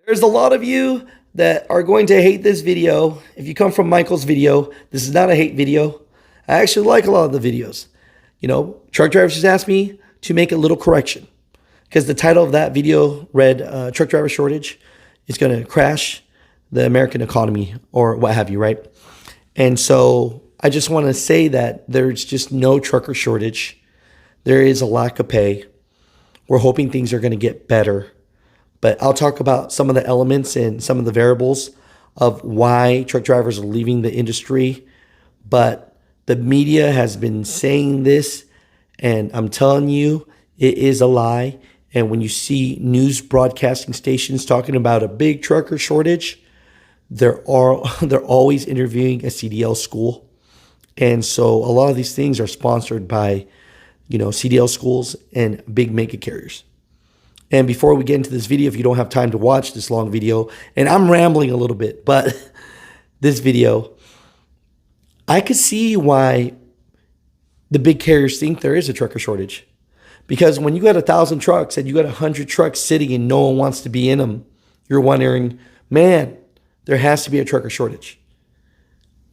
There's a lot of you that are going to hate this video. If you come from Michael's video, this is not a hate video. I actually like a lot of the videos. You know, truck drivers just asked me to make a little correction because the title of that video read truck driver shortage is going to crash the American economy or what have you, right? And so I just want to say that there's just no trucker shortage. There is a lack of pay. We're hoping things are going to get better. But I'll talk about some of the elements and some of the variables of why truck drivers are leaving the industry. But the media has been saying this, and I'm telling you, it is a lie. And when you see news broadcasting stations talking about a big trucker shortage, they're always interviewing a CDL school. And so a lot of these things are sponsored by, CDL schools and big mega carriers. And before we get into this video, if you don't have time to watch this long video, and I'm rambling a little bit, but this video, I could see why the big carriers think there is a trucker shortage. Because when you got 1,000 trucks and you got 100 trucks sitting and no one wants to be in them, you're wondering, man, there has to be a trucker shortage.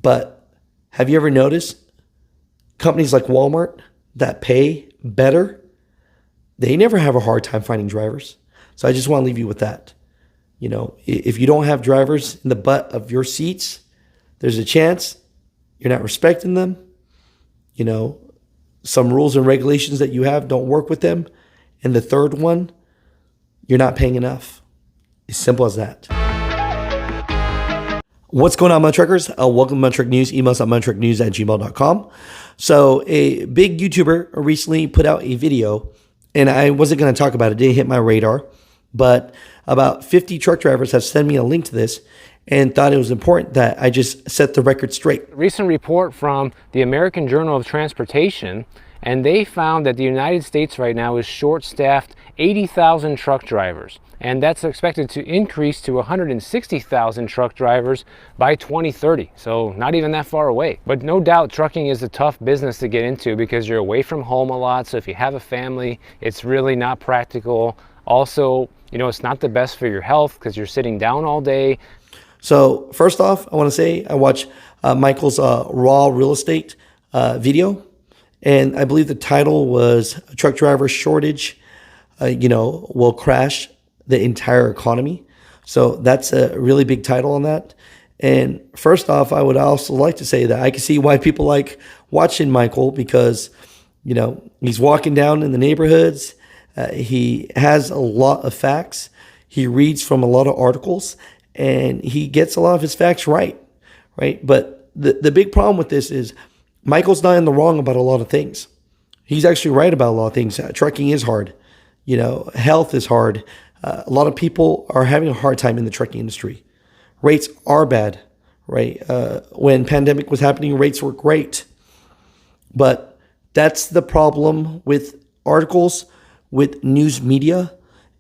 But have you ever noticed companies like Walmart that pay better? They never have a hard time finding drivers. So I just want to leave you with that. If you don't have drivers in the butt of your seats, there's a chance you're not respecting them. Some rules and regulations that you have don't work with them. And the third one, you're not paying enough. As simple as that. What's going on, Mutha Truckers? Welcome to Mutha Truck News. Email us at muthatruckernews@gmail.com. So a big YouTuber recently put out a video, and I wasn't going to talk about it. It didn't hit my radar. But about 50 truck drivers have sent me a link to this and thought it was important that I just set the record straight. A recent report from the American Journal of Transportation, and they found that the United States right now is short-staffed 80,000 truck drivers. And that's expected to increase to 160,000 truck drivers by 2030. So not even that far away. But no doubt trucking is a tough business to get into because you're away from home a lot. So if you have a family, it's really not practical. Also, it's not the best for your health because you're sitting down all day. So first off, I want to say I watched Michael's raw real estate video. And I believe the title was Truck Driver Shortage, will crash the entire economy. So that's a really big title on that. And first off, I would also like to say that I can see why people like watching Michael because, he's walking down in the neighborhoods. He has a lot of facts. He reads from a lot of articles and he gets a lot of his facts right? But the big problem with this is Michael's not in the wrong about a lot of things. He's actually right about a lot of things. Trucking is hard. Health is hard. A lot of people are having a hard time in the trucking industry. Rates are bad, right? When pandemic was happening, rates were great. But that's the problem with articles, with news media,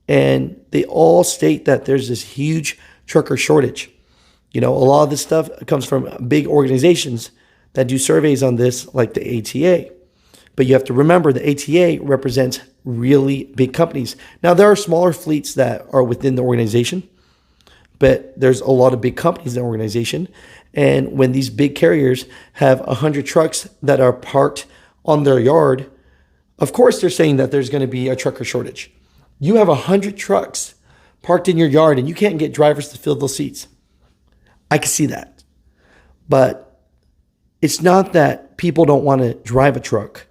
and they all state that there's this huge trucker shortage. A lot of this stuff comes from big organizations that do surveys on this, like the ATA. But you have to remember the ATA represents really big companies. Now, there are smaller fleets that are within the organization, but there's a lot of big companies in the organization. And when these big carriers have 100 trucks that are parked on their yard, of course they're saying that there's going to be a trucker shortage. You have 100 trucks parked in your yard and you can't get drivers to fill those seats. I can see that. But it's not that people don't want to drive a truck.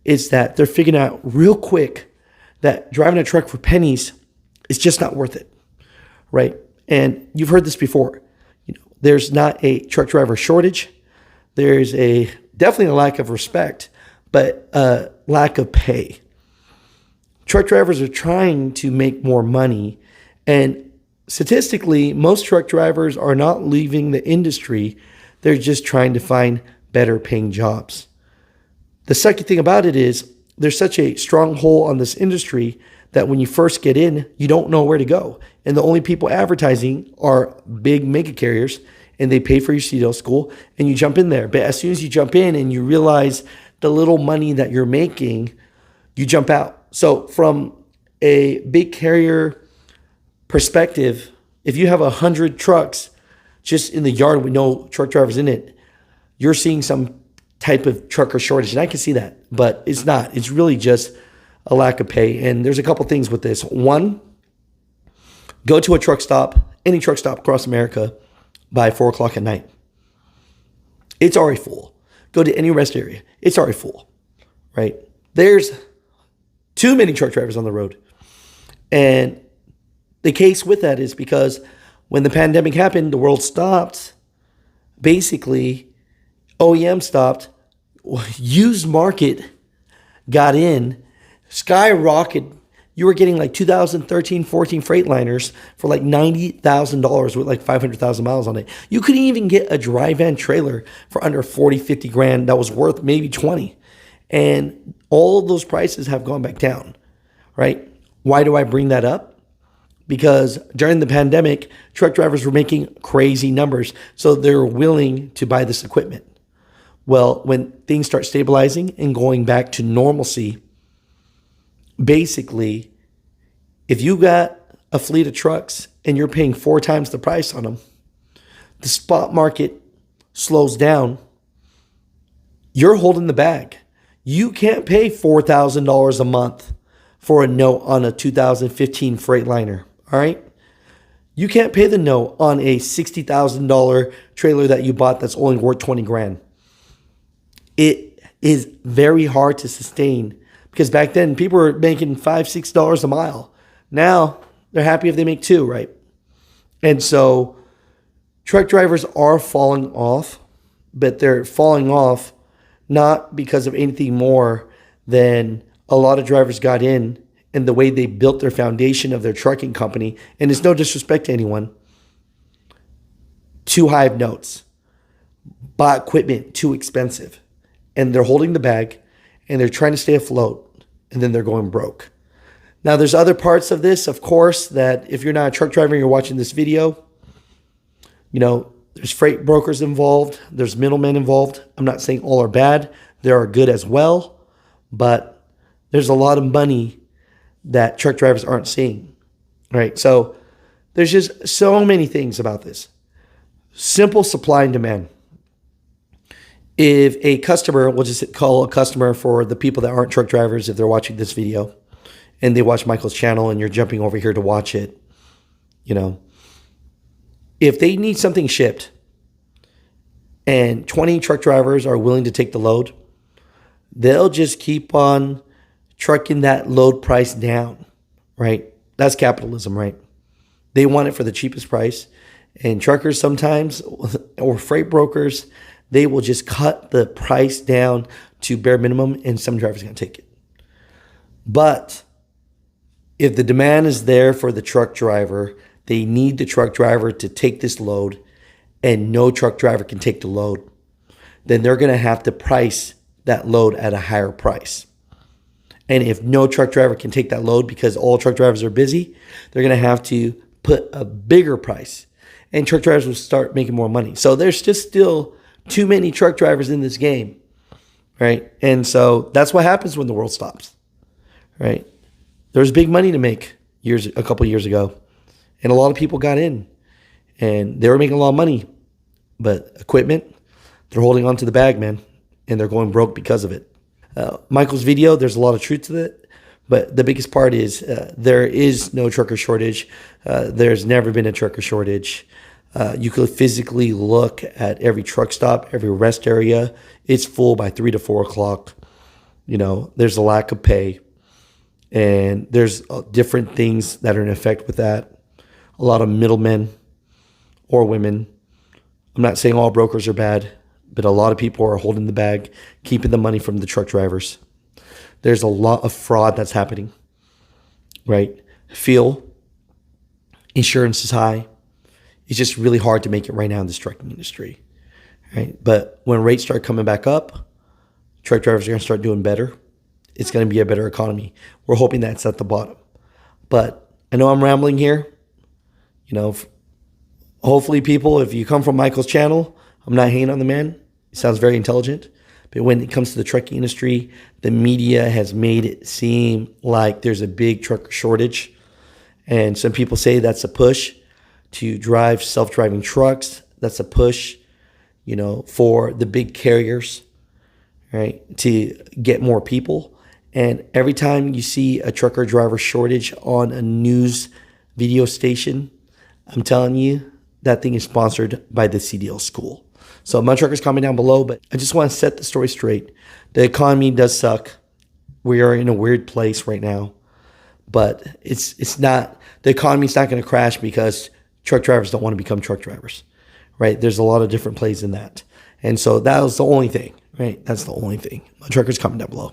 It's that they're figuring out real quick that driving a truck for pennies is just not worth it, right? And you've heard this before. There's not a truck driver shortage. There's definitely a lack of respect, but a lack of pay. Truck drivers are trying to make more money, and statistically, most truck drivers are not leaving the industry. They're just trying to find better paying jobs. The second thing about it is there's such a strong hold on this industry that when you first get in, you don't know where to go. And the only people advertising are big mega carriers, and they pay for your CDL school and you jump in there. But as soon as you jump in and you realize the little money that you're making, you jump out. So from a big carrier perspective, If you have 100 trucks just in the yard with no truck drivers in it, you're seeing some type of trucker shortage. And I can see that, but it's not. It's really just a lack of pay. And there's a couple things with this. One, go to a truck stop, any truck stop across America by 4 o'clock at night. It's already full. Go to any rest area. It's already full, right? There's too many truck drivers on the road. And the case with that is because when the pandemic happened, the world stopped. Basically, OEM stopped. Used market got in, skyrocketed. You were getting like 2013, 14 Freightliners for like $90,000 with like 500,000 miles on it. You couldn't even get a dry van trailer for under 40, 50 grand that was worth maybe 20. And all of those prices have gone back down, right? Why do I bring that up? Because during the pandemic, truck drivers were making crazy numbers. So they're willing to buy this equipment. Well, when things start stabilizing and going back to normalcy, basically, if you got a fleet of trucks and you're paying 4 times the price on them, the spot market slows down, you're holding the bag. You can't pay $4,000 a month for a note on a 2015 Freightliner, all right? You can't pay the note on a $60,000 trailer that you bought that's only worth 20 grand. It is very hard to sustain because back then people were making $5, $6 a mile. Now they're happy if they make 2, right? And so truck drivers are falling off, but they're falling off not because of anything more than a lot of drivers got in and the way they built their foundation of their trucking company. And it's no disrespect to anyone. Too high of notes. Bought equipment too expensive. And they're holding the bag and they're trying to stay afloat and then they're going broke. Now, there's other parts of this, of course, that if you're not a truck driver and you're watching this video, there's freight brokers involved. There's middlemen involved. I'm not saying all are bad. There are good as well. But there's a lot of money that truck drivers aren't seeing, right? So there's just so many things about this. Simple supply and demand. If a customer, we'll just call a customer for the people that aren't truck drivers, if they're watching this video and they watch Michael's channel and you're jumping over here to watch it, if they need something shipped and 20 truck drivers are willing to take the load, they'll just keep on trucking that load price down, right? That's capitalism, right? They want it for the cheapest price. And truckers sometimes, or freight brokers, they will just cut the price down to bare minimum and some drivers are going to take it. But if the demand is there for the truck driver, they need the truck driver to take this load and no truck driver can take the load, then they're going to have to price that load at a higher price. And if no truck driver can take that load because all truck drivers are busy, they're going to have to put a bigger price and truck drivers will start making more money. So there's just still too many truck drivers in this game, right? And so that's what happens when the world stops, right? There's big money to make a couple years ago. And a lot of people got in and they were making a lot of money, but equipment, they're holding on to the bag, man, and they're going broke because of it. Michael's video, there's a lot of truth to it, but the biggest part is there is no trucker shortage. There's never been a trucker shortage. You could physically look at every truck stop, every rest area. It's full by 3 to 4 o'clock. There's a lack of pay, and there's different things that are in effect with that. A lot of middlemen or women. I'm not saying all brokers are bad, but a lot of people are holding the bag, keeping the money from the truck drivers. There's a lot of fraud that's happening, right? Fuel, insurance is high. It's just really hard to make it right now in this trucking industry, right? But when rates start coming back up, truck drivers are going to start doing better. It's going to be a better economy. We're hoping that's at the bottom. But I know I'm rambling here. Hopefully people, if you come from Michael's channel, I'm not hating on the man. He sounds very intelligent. But when it comes to the trucking industry, the media has made it seem like there's a big trucker shortage. And some people say that's a push to drive self-driving trucks. That's a push, for the big carriers, right, to get more people. And every time you see a trucker driver shortage on a news video station, I'm telling you, that thing is sponsored by the CDL school. So my truckers, comment down below, but I just want to set the story straight. The economy does suck. We are in a weird place right now, but it's not, the economy's not going to crash because truck drivers don't want to become truck drivers, right? There's a lot of different plays in that. And so that was the only thing, right? That's the only thing. My truckers, comment down below.